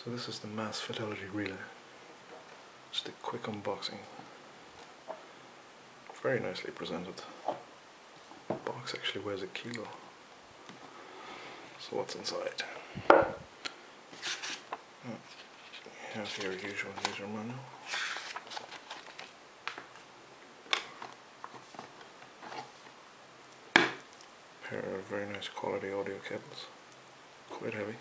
So this is the Mass Fidelity Relay. Just a quick unboxing. Very nicely presented. The box actually weighs a kilo. So what's inside? You have your usual user manual. Pair of very nice quality audio cables. Quite heavy.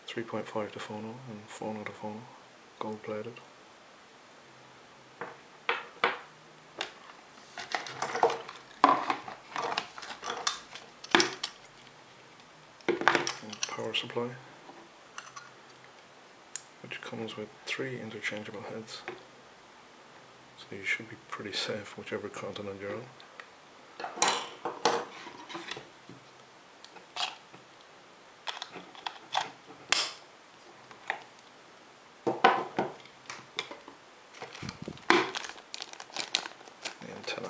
3.5 to phono and phono to phono. Gold plated. And power supply, which comes with 3 interchangeable heads, so you should be pretty safe whichever continent you're on. The antenna.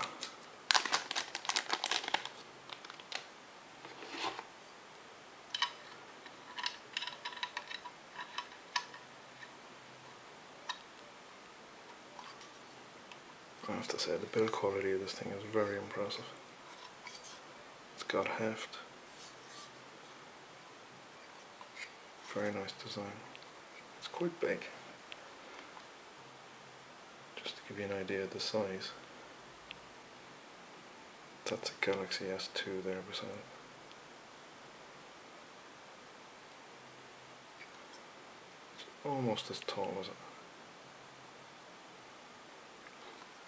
I have to say, the build quality of this thing is very impressive. It's got heft. Very nice design. It's quite big. Just to give you an idea of the size. That's a Galaxy S2 there beside it. It's almost as tall as it.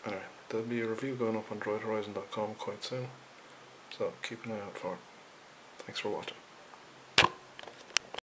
Anyway, there'll be a review going up on droidhorizon.com quite soon, so keep an eye out for it. Thanks for watching.